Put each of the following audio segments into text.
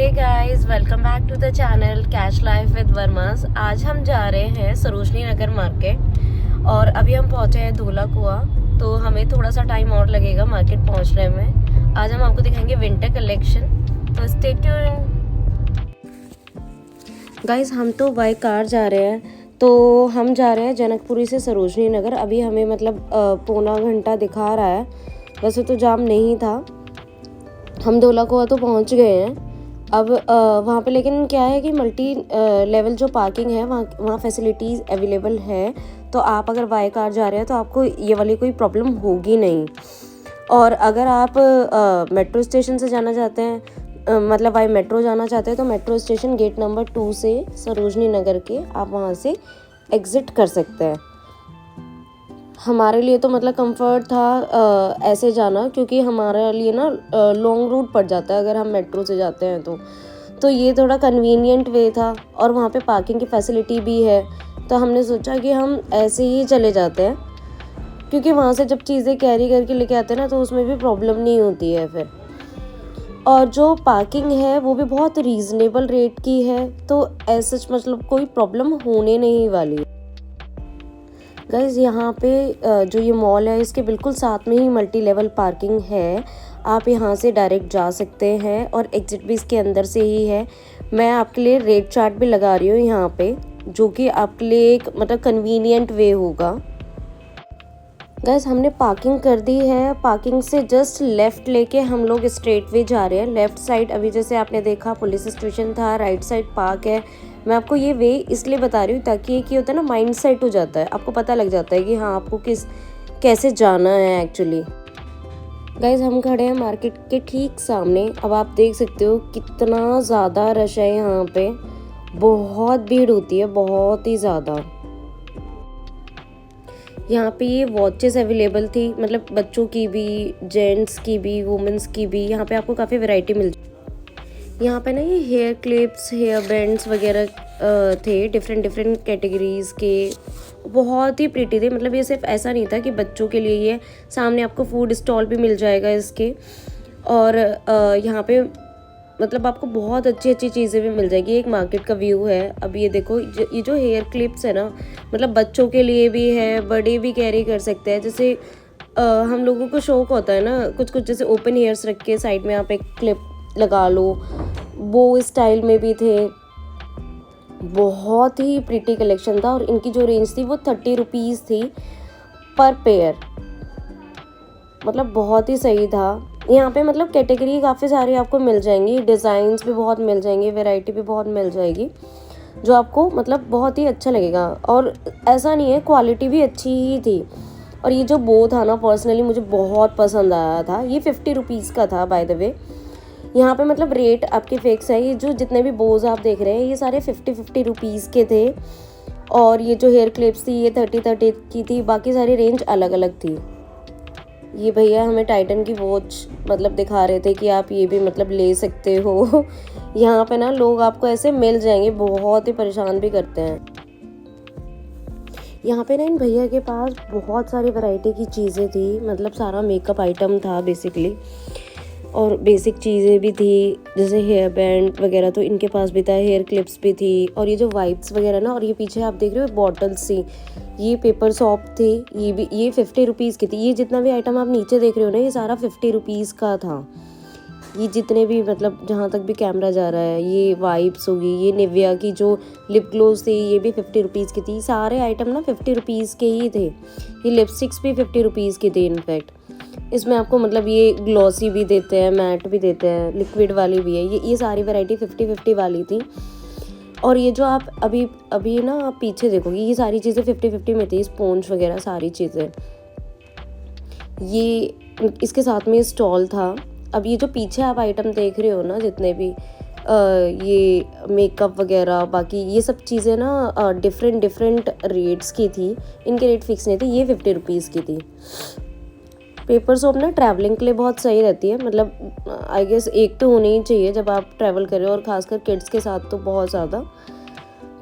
Hey guys, welcome back to the channel cash life with Varmas. आज हम जा रहे हैं सरोजनी नगर मार्केट और अभी हम पहुंचे हैं धोला कुआं, तो हमें थोड़ा सा टाइम और लगेगा मार्केट पहुंचने में। आज हम आपको दिखाएंगे विंटर कलेक्शन, तो स्टे ट्यून्ड। गाइस, हम तो बाय कार जा रहे हैं, तो हम जा रहे हैं जनकपुरी से सरोजनी नगर। अभी हमें पौना घंटा दिखा रहा है, वैसे तो जाम नहीं था। हम धोला कुआं तो पहुंच गए हैं अब वहाँ पे, लेकिन क्या है कि मल्टी लेवल जो पार्किंग है वहाँ फैसिलिटीज़ अवेलेबल है, तो आप अगर बाय कार जा रहे हैं तो आपको ये वाली कोई प्रॉब्लम होगी नहीं। और अगर आप मेट्रो स्टेशन से जाना चाहते हैं, मतलब बाय मेट्रो जाना चाहते हैं, तो मेट्रो स्टेशन गेट नंबर 2 से सरोजनी नगर के आप वहाँ से एग्ज़िट कर सकते हैं। हमारे लिए तो कंफर्ट था ऐसे जाना, क्योंकि हमारे लिए ना लॉन्ग रूट पड़ जाता है अगर हम मेट्रो से जाते हैं तो ये थोड़ा कन्वीनियंट वे था, और वहाँ पे पार्किंग की फैसिलिटी भी है। तो हमने सोचा कि हम ऐसे ही चले जाते हैं, क्योंकि वहाँ से जब चीज़ें कैरी करके लेके आते हैं ना, तो उसमें भी प्रॉब्लम नहीं होती है फिर। और जो पार्किंग है वो भी बहुत रीज़नेबल रेट की है, तो ऐसा कोई प्रॉब्लम होने नहीं वाली। गाइज़, यहाँ पे जो ये मॉल है इसके बिल्कुल साथ में ही मल्टी लेवल पार्किंग है। आप यहाँ से डायरेक्ट जा सकते हैं और एग्जिट भी इसके अंदर से ही है। मैं आपके लिए रेट चार्ट भी लगा रही हूँ यहाँ पे, जो कि आपके लिए एक कन्वीनियंट वे होगा। गाइज़, हमने पार्किंग कर दी है। पार्किंग से जस्ट लेफ़्ट लेके हम लोग स्ट्रेट वे जा रहे हैं। लेफ़्ट साइड अभी जैसे आपने देखा पुलिस स्टेशन था, राइट साइड पार्क है। मैं आपको ये वे इसलिए बता रही हूँ ताकि एक ये होता है ना, माइंड सेट हो जाता है, आपको पता लग जाता है कि हाँ आपको कैसे जाना है एक्चुअली। गाइज़, हम खड़े हैं मार्केट के ठीक सामने। अब आप देख सकते हो कितना ज़्यादा रश है यहाँ पे, बहुत भीड़ होती है, बहुत ही ज़्यादा। यहाँ पे ये वॉचेस अवेलेबल थी, बच्चों की भी, जेंट्स की भी, वुमेंस की भी। यहाँ पे आपको काफ़ी वैरायटी मिल जाती। यहाँ पे ना ये हेयर क्लिप्स, हेयर बैंड्स वगैरह थे डिफरेंट कैटेगरीज़ के, बहुत ही प्रीटी थे। ये सिर्फ ऐसा नहीं था कि बच्चों के लिए, ये सामने आपको फूड स्टॉल भी मिल जाएगा इसके। और यहाँ पे आपको बहुत अच्छी चीज़ें भी मिल जाएगी। एक मार्केट का व्यू है। अब ये देखो, ये जो हेयर क्लिप्स है ना, बच्चों के लिए भी है, बड़े भी कैरी कर सकते हैं। जैसे हम लोगों को शौक होता है ना कुछ जैसे ओपन हेयर्स रख के साइड में आप एक क्लिप लगा लो, वो स्टाइल में भी थे। बहुत ही प्रीटी कलेक्शन था, और इनकी जो रेंज थी वो 30 रुपीज़ थी पर पेयर। बहुत ही सही था। यहाँ पे कैटेगरी काफ़ी सारी आपको मिल जाएंगी, डिज़ाइंस भी बहुत मिल जाएंगे, वैरायटी भी बहुत मिल जाएगी, जो आपको बहुत ही अच्छा लगेगा। और ऐसा नहीं है, क्वालिटी भी अच्छी ही थी। और ये जो बो था ना, पर्सनली मुझे बहुत पसंद आया था। ये 50 रुपीज़ का था बाय द वे। यहाँ पे रेट आपके फिक्स है। ये जो जितने भी बोज आप देख रहे हैं ये सारे 50 रुपीज़ के थे। और ये जो हेयर क्लिप्स थी ये 30 की थी, बाकी सारी रेंज अलग अलग थी। ये भैया हमें टाइटन की वॉच दिखा रहे थे कि आप ये भी ले सकते हो। यहाँ पे ना लोग आपको ऐसे मिल जाएंगे, बहुत ही परेशान भी करते हैं। यहाँ पे ना इन भैया के पास बहुत सारी वैरायटी की चीज़ें थी, सारा मेकअप आइटम था बेसिकली, और बेसिक चीज़ें भी थी जैसे हेयर बैंड वगैरह, तो इनके पास भी था। हेयर क्लिप्स भी थी, और ये जो वाइप्स वगैरह ना, और ये पीछे आप देख रहे हो बॉटल्स थी, ये पेपर सॉप थी, ये 50 रुपीज़ की थी। ये जितना भी आइटम आप नीचे देख रहे हो ना, ये सारा 50 रुपीज़ का था। ये जितने भी जहाँ तक भी कैमरा जा रहा है, ये वाइप्स होगी, ये निविया की जो लिप ग्लोव्स थी ये भी 50 रुपीज़ की थी। सारे आइटम ना 50 रुपीज़ के ही थे। ये लिपस्टिक्स भी 50 रुपीज़ की थी इनफैक्ट। इसमें आपको ये ग्लॉसी भी देते हैं, मैट भी देते हैं, लिक्विड वाली भी है। ये सारी वैरायटी 50 वाली थी। और ये जो आप अभी ना आप पीछे देखोगे, ये सारी चीज़ें 50 में थी, स्पॉन्ज वगैरह सारी चीज़ें। ये इसके साथ में स्टॉल था। अब ये जो पीछे आप आइटम देख रहे हो ना, जितने भी ये मेकअप वगैरह, बाकी ये सब चीज़ें ना डिफरेंट रेट्स की थी, इनके रेट फिक्स नहीं थे। ये 50 रुपीज़ की थी। पेपर सोप ना ट्रैवलिंग के लिए बहुत सही रहती है, आई गेस एक तो होनी ही चाहिए जब आप ट्रैवल कर रहे हो, और ख़ासकर किड्स के साथ तो बहुत ज़्यादा।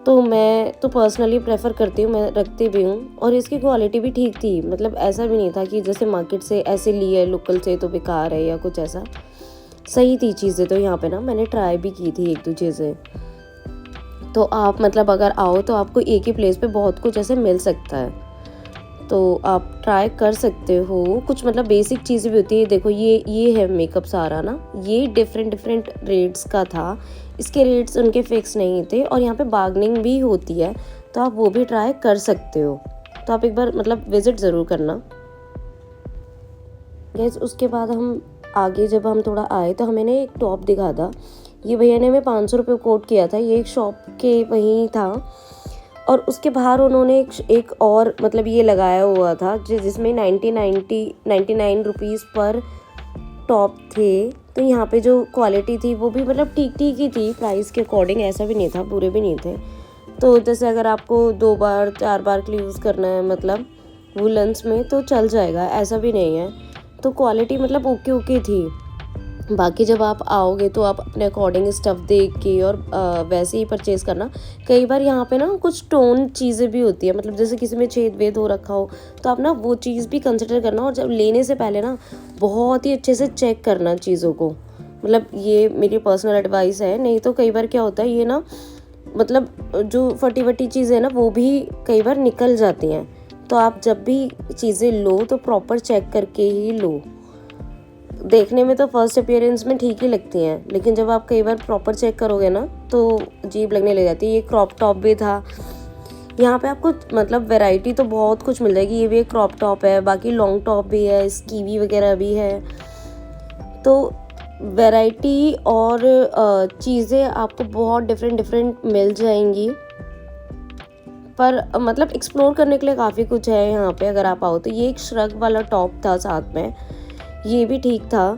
तो मैं तो पर्सनली प्रेफर करती हूँ, मैं रखती भी हूँ। और इसकी क्वालिटी भी ठीक थी, ऐसा भी नहीं था कि जैसे मार्केट से ऐसे ली है लोकल से तो बेकार है या कुछ ऐसा। सही थी चीज़ें। तो यहाँ पे ना मैंने ट्राई भी की थी एक दो चीज़ें। तो आप मतलब अगर आओ तो आपको एक ही प्लेस पे बहुत कुछ ऐसे मिल सकता है, तो आप ट्राई कर सकते हो। कुछ मतलब बेसिक चीज़ें भी होती है। देखो ये है मेकअप सारा ना, ये डिफरेंट रेट्स का था, इसके रेट्स उनके फिक्स नहीं थे, और यहाँ पे बार्गेनिंग भी होती है, तो आप वो भी ट्राई कर सकते हो। तो आप एक बार मतलब विज़िट ज़रूर करना गाइस। उसके बाद हम आगे जब हम थोड़ा आए तो हमें ने एक टॉप दिखा था। ये भैया ने हमें 500 रुपये कोट किया था। ये एक शॉप के वहीं था, और उसके बाहर उन्होंने एक और मतलब ये लगाया हुआ था जिसमें 99 रुपीज़ पर टॉप थे। तो यहाँ पे जो क्वालिटी थी वो भी मतलब ठीक ठीक ही थी प्राइस के अकॉर्डिंग, ऐसा भी नहीं था, बुरे भी नहीं थे। तो जैसे अगर आपको 2 बार 4 बार के लिए यूज़ करना है मतलब वुलन्स में तो चल जाएगा, ऐसा भी नहीं है। तो क्वालिटी मतलब ओके थी। बाकी जब आप आओगे तो आप अपने अकॉर्डिंग स्टफ़ देख के और वैसे ही परचेज़ करना। कई बार यहाँ पे ना कुछ टोन चीज़ें भी होती है, मतलब जैसे किसी में छेद वेद हो रखा हो तो आप ना वो चीज़ भी कंसिडर करना, और जब लेने से पहले ना बहुत ही अच्छे से चेक करना चीज़ों को। मतलब ये मेरी पर्सनल एडवाइस है, नहीं तो कई बार क्या होता है ये ना मतलब जो फटी वटी चीज़ें हैं ना वो भी कई बार निकल जाती हैं। तो आप जब भी चीज़ें लो तो प्रॉपर चेक करके ही लो। देखने में तो फर्स्ट अपीयरेंस में ठीक ही लगती हैं, लेकिन जब आप कई बार प्रॉपर चेक करोगे ना तो अजीब लगने लग जाती है। ये क्रॉप टॉप भी था यहाँ पे, आपको मतलब वैरायटी तो बहुत कुछ मिल जाएगी। ये भी एक क्रॉप टॉप है, बाकी लॉन्ग टॉप भी है, स्कीवी वगैरह भी है। तो वैरायटी और चीज़ें आपको बहुत डिफरेंट मिल जाएंगी, पर मतलब एक्सप्लोर करने के लिए काफ़ी कुछ है यहाँ पे अगर आप आओ तो। ये एक श्रग वाला टॉप था साथ में, ये भी ठीक था,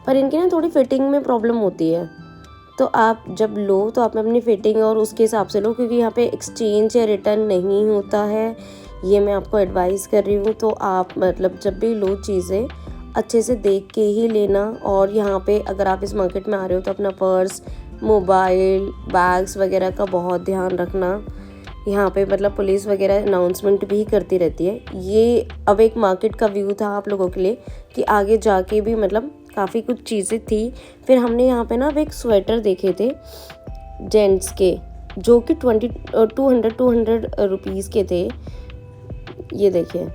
पर इनकी ना थोड़ी फिटिंग में प्रॉब्लम होती है। तो आप जब लो तो आप अपनी फिटिंग और उसके हिसाब से लो, क्योंकि यहाँ पे एक्सचेंज या रिटर्न नहीं होता है, ये मैं आपको एडवाइस कर रही हूँ। तो आप मतलब जब भी लो चीज़ें अच्छे से देख के ही लेना। और यहाँ पे अगर आप इस मार्केट में आ रहे हो तो अपना पर्स, मोबाइल, बैग्स वगैरह का बहुत ध्यान रखना। यहाँ पे मतलब पुलिस वगैरह अनाउंसमेंट भी करती रहती है। ये अब एक मार्केट का व्यू था आप लोगों के लिए कि आगे जाके भी मतलब काफ़ी कुछ चीज़ें थी। फिर हमने यहाँ पे ना अब एक स्वेटर देखे थे जेंट्स के, जो कि 200 रुपीज़ के थे। ये देखिए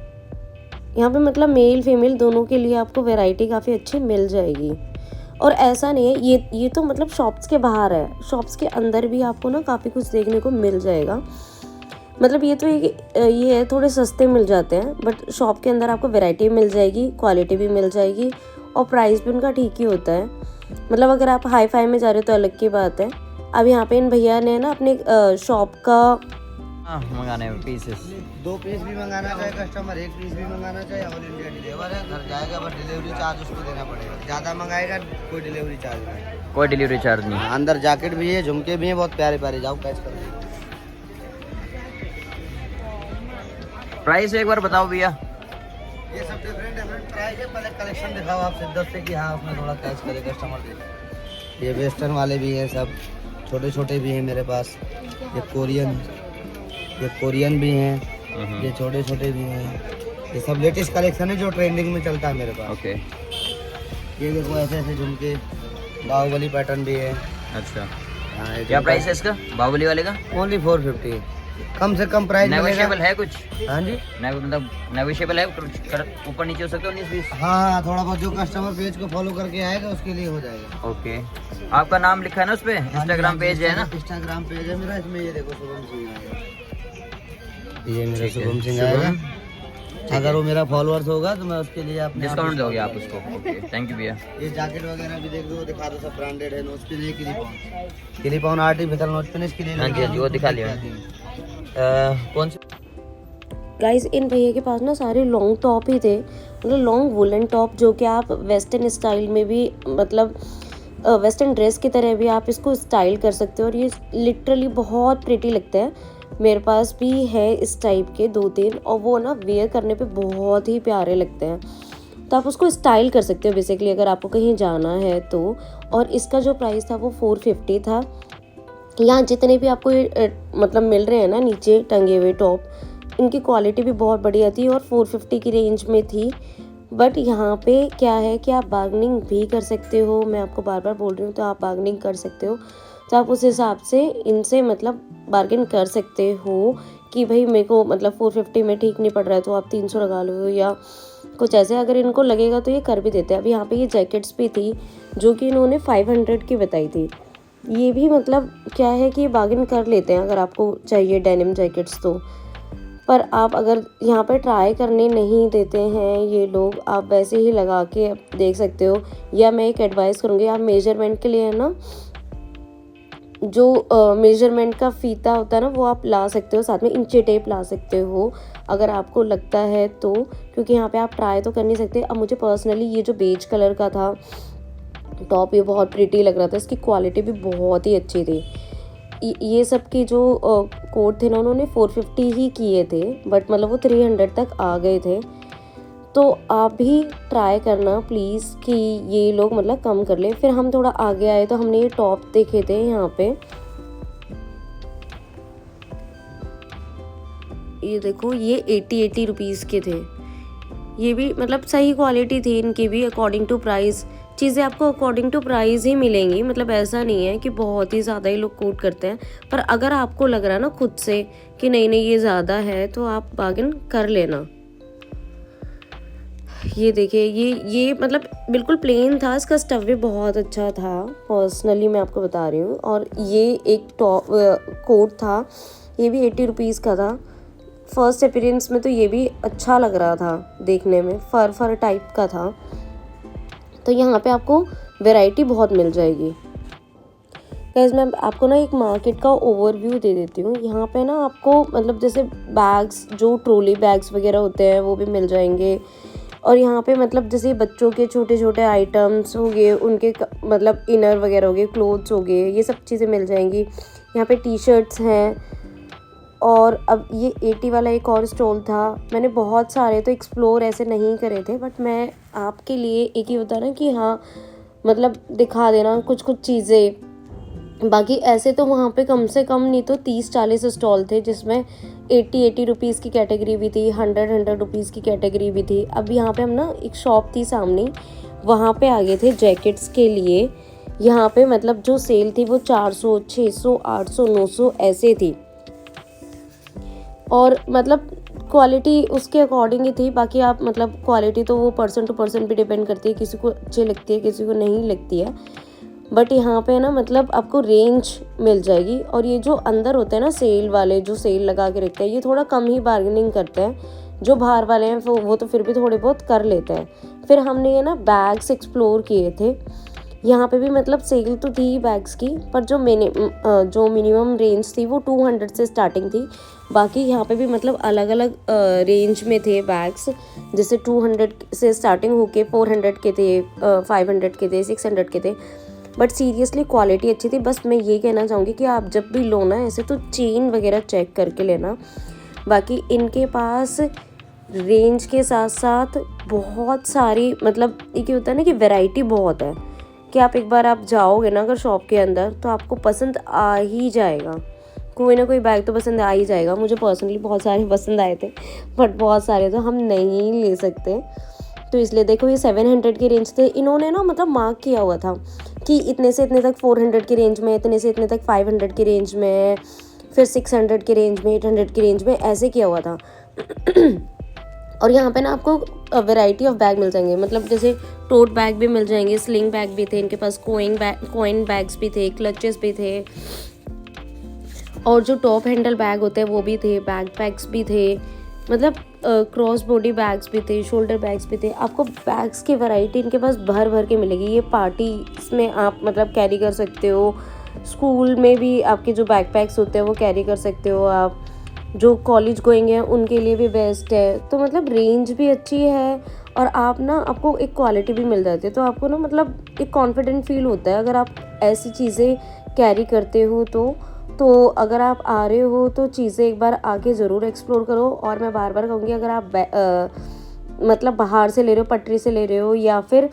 यहाँ पे मतलब मेल फीमेल दोनों के लिए आपको वैरायटी काफ़ी अच्छी मिल जाएगी। और ऐसा नहीं है ये तो मतलब शॉप्स के बाहर है, शॉप्स के अंदर भी आपको ना काफ़ी कुछ देखने को मिल जाएगा। मतलब ये तो ये है थोड़े सस्ते मिल जाते हैं, बट शॉप के अंदर आपको वैरायटी मिल जाएगी, क्वालिटी भी मिल जाएगी, और प्राइस भी उनका ठीक ही होता है। मतलब अगर आप हाई फाई में जा रहे हो तो अलग की बात है। अब यहाँ पे इन भैया ने ना अपने शॉप का मंगाने में पीसेस 2 पीस भी मंगाना चाहे कस्टमर, 1 पीस भी मंगाना चाहे, ऑल इंडिया डिलीवर है, घर जाएगा, बस डिलीवरी चार्ज उसको देना पड़ेगा। ज़्यादा मंगाएगा कोई डिलीवरी चार्ज नहीं, कोई डिलीवरी चार्ज नहीं। अंदर जैकेट भी है, झुमके भी हैं, बहुत प्यारे प्यारे। जाओ कैच कर लो। प्राइस एक बार बताओ भैया। ये सब डिफरेंट प्राइस है। पहले कलेक्शन दिखाओ आप सिद्धत से कि हाँ उसमें थोड़ा कैच करे कस्टमर दे। ये वेस्टर्न वाले भी हैं, सब छोटे छोटे भी हैं मेरे पास। ये कोरियन भी हैं, ये छोटे छोटे भी हैं। ये सब लेटेस्ट कलेक्शन है जो ट्रेंडिंग में चलता है मेरे पास। ओके, ये देखो ऐसे ऐसे झुमके, बाहुबली पैटर्न भी है। अच्छा, हाँ, क्या प्राइस है इसका बाहुबली वाले का? ओनली 450, कम से कम प्राइस नेगोशिएबल है कुछ? हाँ जी, मतलब नेगोशिएबल है, ऊपर नीचे हो सकते हो 19-20? हाँ थोड़ा बहुत जो कस्टमर पेज को फॉलो करके आएगा उसके लिए हो जाएगा। ओके, आपका नाम लिखा है ना उस पे? इंस्टाग्राम पेज है ना? इंस्टाग्राम पेज है मेरा, इसमें ये देखो शुभम सिंह आएगा, ये मेरा शुभम सिंह आएगा। अगर वो मेरा फॉलोअर्स होगा तो मैं उसके लिए आप डिस्काउंट दोगे आप उसको? ओके, थैंक यू भैया। ये जैकेट वगैरह भी देख दो, दिखा दो, सब ब्रांडेड है। नोच के लिए क्लिप ऑन आर्टिफिशियल नोच फिनिश के लिए। हाँ जी, वो दिखा लिया। कौन से गाइस इन भैया के पास ना सारे लॉन्ग टॉप ही थे, मतलब लॉन्ग वुलन टॉप, जो कि आप वेस्टर्न स्टाइल में भी मतलब वेस्टर्न ड्रेस की तरह भी आप इसको स्टाइल कर सकते हो। और ये लिटरली बहुत प्रिटी लगता है। मेरे पास भी है इस टाइप के 2-3, और वो ना वेयर करने पे बहुत ही प्यारे लगते हैं। तो आप उसको स्टाइल कर सकते हो बेसिकली अगर आपको कहीं जाना है तो। और इसका जो प्राइस था वो 450 था। यहाँ जितने भी आपको मतलब मिल रहे हैं ना नीचे टंगे हुए टॉप, इनकी क्वालिटी भी बहुत बढ़िया थी और 450 की रेंज में थी। बट यहाँ पे क्या है कि आप बार्गेनिंग भी कर सकते हो, मैं आपको बार बार बोल रही हूँ, तो आप बार्गेनिंग कर सकते हो। तो आप उस हिसाब से इनसे मतलब बार्गेन कर सकते हो कि भाई मेरे को मतलब 450 में ठीक नहीं पड़ रहा है तो आप 300 लगा लो या कुछ ऐसे। अगर इनको लगेगा तो ये कर भी देते हैं। अब यहाँ पे ये जैकेट्स भी थी जो कि इन्होंने 500 की बताई थी। ये भी मतलब क्या है कि बार्गेन कर लेते हैं अगर आपको चाहिए डेनिम जैकेट्स तो। पर आप अगर यहाँ पे ट्राई करने नहीं देते हैं ये लोग, आप वैसे ही लगा के देख सकते हो। या मैं एक एडवाइस करूँगी, आप मेजरमेंट के लिए है ना जो मेजरमेंट का फीता होता है ना वो आप ला सकते हो, साथ में इंची टेप ला सकते हो अगर आपको लगता है तो, क्योंकि यहाँ पे आप ट्राई तो कर नहीं सकते। अब मुझे पर्सनली ये जो बेज कलर का था टॉप ये बहुत प्रिटी लग रहा था, इसकी क्वालिटी भी बहुत ही अच्छी थी। ये सब की जो कोट थे ना उन्होंने 450 ही किए थे, बट मतलब वो 300 तक आ गए थे। तो आप भी ट्राई करना प्लीज़ कि ये लोग मतलब कम कर ले। फिर हम थोड़ा आगे आए तो हमने ये टॉप देखे थे यहाँ पे, ये देखो ये 80 रुपीज़ के थे। ये भी मतलब सही क्वालिटी थी इनकी भी अकॉर्डिंग टू प्राइस। चीज़ें आपको अकॉर्डिंग टू प्राइस ही मिलेंगी, मतलब ऐसा नहीं है कि बहुत ही ज़्यादा ही लोग कोट करते हैं। पर अगर आपको लग रहा है ना खुद से कि नहीं नहीं ये ज़्यादा है तो आप बार्गेन कर लेना। ये देखिए ये मतलब बिल्कुल प्लेन था, इसका स्टफ भी बहुत अच्छा था पर्सनली मैं आपको बता रही हूँ। और ये एक टॉप कोट था, ये भी 80 रुपीज़ का था। फर्स्ट अपीयरेंस में तो ये भी अच्छा लग रहा था देखने में, फर टाइप का था। तो यहाँ पे आपको वैरायटी बहुत मिल जाएगी। गाइस मैं आपको ना एक मार्केट का ओवरव्यू दे देती हूँ। यहाँ पे ना आपको मतलब जैसे बैग्स, जो ट्रॉली बैग्स वगैरह होते हैं वो भी मिल जाएंगे। और यहाँ पे मतलब जैसे बच्चों के छोटे छोटे आइटम्स हो गए, उनके मतलब इनर वगैरह हो गए, क्लोथ्स हो गए, ये सब चीज़ें मिल जाएंगी। यहाँ पे टी शर्ट्स हैं। और अब ये 80 वाला एक और स्टॉल था। मैंने बहुत सारे तो एक्सप्लोर ऐसे नहीं करे थे, बट मैं आपके लिए एक ही होता ना कि हाँ मतलब दिखा देना कुछ कुछ चीज़ें। बाकी ऐसे तो वहाँ पे कम से कम नहीं तो 30-40 स्टॉल थे, जिसमें 80 रुपीज़ की कैटेगरी भी थी, 100 रुपीज़ की कैटेगरी भी थी। अब यहाँ पे हम ना एक शॉप थी सामने, वहाँ पे आ गए थे जैकेट्स के लिए। यहाँ पे मतलब जो सेल थी वो 400, 600, 800, 900 ऐसे थी। और मतलब क्वालिटी उसके अकॉर्डिंग ही थी। बाकी आप मतलब क्वालिटी तो वो पर्सन टू पर्सन भी डिपेंड करती है, किसी को अच्छी लगती है किसी को नहीं लगती है। बट यहाँ पे ना मतलब आपको रेंज मिल जाएगी। और ये जो अंदर होते हैं ना सेल वाले, जो सेल लगा के रखते हैं, ये थोड़ा कम ही बार्गेनिंग करते हैं। जो बाहर वाले हैं वो तो फिर भी थोड़े बहुत कर लेते हैं। फिर हमने ये ना बैग्स एक्सप्लोर किए थे। यहाँ पे भी मतलब सेल तो थी बैग्स की, पर जो मिनिमम रेंज थी वो 200 से स्टार्टिंग थी। बाकी यहाँ पे भी मतलब अलग अलग रेंज में थे बैग्स, जैसे 200 से स्टार्टिंग होके 400 के थे, 500 के थे, 600 के थे। बट सीरियसली क्वालिटी अच्छी थी। बस मैं ये कहना चाहूँगी कि आप जब भी लो ना ऐसे तो चेन वगैरह चेक करके लेना। बाकी इनके पास रेंज के साथ साथ बहुत सारी मतलब एक होता है ना कि वैरायटी बहुत है, कि आप एक बार आप जाओगे ना अगर शॉप के अंदर तो आपको पसंद आ ही जाएगा। कोई ना कोई बैग तो पसंद आ ही जाएगा। मुझे पर्सनली बहुत सारे पसंद आए थे, बट बहुत सारे तो हम नहीं ले सकते। तो इसलिए देखो ये 700 की रेंज थे। इन्होंने ना मतलब मार्क किया हुआ था कि इतने से इतने तक 400 की रेंज में, इतने से इतने तक 500 की रेंज में, फिर 600 की रेंज में, 800 की रेंज में, ऐसे किया हुआ था। और यहाँ पे ना आपको वैरायटी ऑफ बैग मिल जाएंगे, मतलब जैसे टोट बैग भी मिल जाएंगे, स्लिंग बैग भी थे इनके पास, कॉइन बैग्स भी थे, क्लचेस भी थे, और जो टॉप हैंडल बैग होते हैं वो भी थे, बैग्स भी थे, मतलब क्रॉस बॉडी बैग्स भी थे, शोल्डर बैग्स भी थे। आपको बैग्स की वैरायटी इनके पास भर भर के मिलेगी। ये पार्टी में आप मतलब कैरी कर सकते हो, स्कूल में भी आपके जो बैकपैक्स होते हैं वो कैरी कर सकते हो आप, जो कॉलेज गोइंग है उनके लिए भी बेस्ट है। तो मतलब रेंज भी अच्छी है और आप ना आपको एक क्वालिटी भी मिल जाती है। तो आपको ना मतलब एक कॉन्फिडेंट फील होता है अगर आप ऐसी चीज़ें कैरी करते हो तो अगर आप आ रहे हो तो चीज़ें एक बार आके ज़रूर एक्सप्लोर करो। और मैं बार बार कहूँगी अगर आप मतलब बाहर से ले रहे हो, पटरी से ले रहे हो या फिर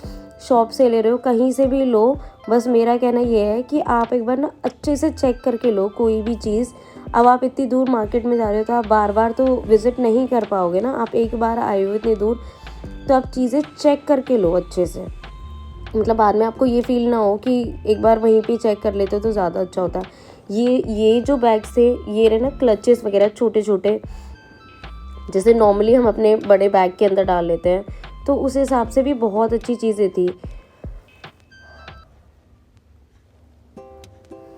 शॉप से ले रहे हो, कहीं से भी लो, बस मेरा कहना ये है कि आप एक बार ना अच्छे से चेक करके लो कोई भी चीज़। अब आप इतनी दूर मार्केट में जा रहे हो तो आप बार बार तो विज़िट नहीं कर पाओगे ना। आप एक बार आए हो इतनी दूर तो आप चीज़ें चेक करके लो अच्छे से, मतलब बाद में आपको ये फील ना हो कि एक बार वहीं पे चेक कर लेते तो ज़्यादा अच्छा होता है। ये जो बैग्स थे ये रहे ना क्लचेस वगैरह छोटे छोटे, जैसे नॉर्मली हम अपने बड़े बैग के अंदर डाल लेते हैं, तो उस हिसाब से भी बहुत अच्छी चीज़ें थी।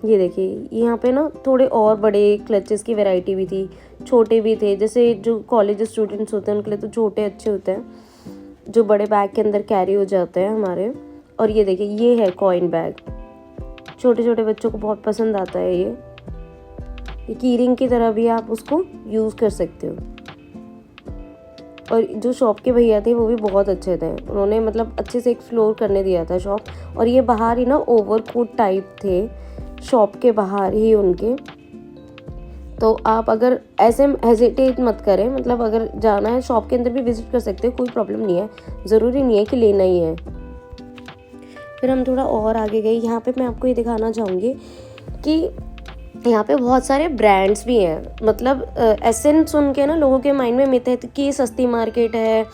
ये देखिए यहाँ पे ना थोड़े और बड़े क्लचेस की वैरायटी भी थी, छोटे भी थे, जैसे जो कॉलेज स्टूडेंट्स होते हैं उनके लिए तो छोटे अच्छे होते हैं, जो बड़े बैग के अंदर कैरी हो जाते हैं हमारे। और ये देखिए ये है कॉइन बैग, छोटे छोटे बच्चों को बहुत पसंद आता है ये की रिंग की तरह भी आप उसको यूज़ कर सकते हो। और जो शॉप के भैया थे वो भी बहुत अच्छे थे, उन्होंने मतलब अच्छे से एक्सप्लोर करने दिया था शॉप। और ये बाहर ही ना ओवरकोट टाइप थे शॉप के बाहर ही उनके, तो आप अगर ऐसे हेजिटेट मत करें, मतलब अगर जाना है शॉप के अंदर भी विजिट कर सकते हो, कोई प्रॉब्लम नहीं है, ज़रूरी नहीं है कि लेना ही है। फिर हम थोड़ा और आगे गए, यहाँ पे मैं आपको ये दिखाना चाहूँगी कि यहाँ पे बहुत सारे ब्रांड्स भी हैं, मतलब एसेंस सुन के ना लोगों के माइंड में मिथ है कि सस्ती मार्केट है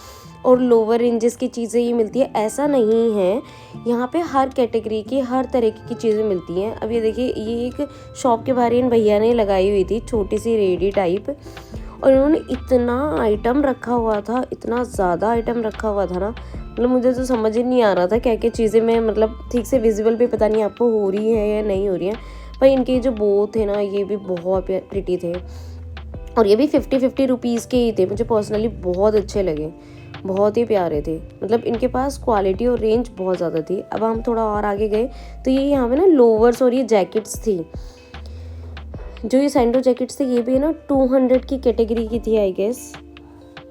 और लोअर रेंजेस की चीज़ें ही मिलती है, ऐसा नहीं है। यहाँ पे हर कैटेगरी की हर तरह की चीज़ें मिलती हैं। अब ये देखिए ये एक शॉप के बाहर इन भैया ने लगाई हुई थी छोटी सी रेडी टाइप, और इन्होंने इतना आइटम रखा हुआ था, इतना ज़्यादा आइटम रखा हुआ था ना, मतलब मुझे तो समझ ही नहीं आ रहा था क्या क्या चीज़ें मैं मतलब ठीक से विजिबल भी पता नहीं आपको हो रही है या नहीं हो रही है। पर इनके जो बो थे ना ये भी बहुत प्रिटी थे, और ये भी 50-50 रुपीज़ के ही थे, मुझे पर्सनली बहुत अच्छे लगे, बहुत ही प्यारे थे, मतलब इनके पास क्वालिटी और रेंज बहुत ज़्यादा थी। अब हम थोड़ा और आगे गए तो ये यहाँ पे ना लोवर्स और ये जैकेट्स थी, जो ये सैंडो जैकेट्स थे ये भी ना 200 की कैटेगरी की थी आई गेस।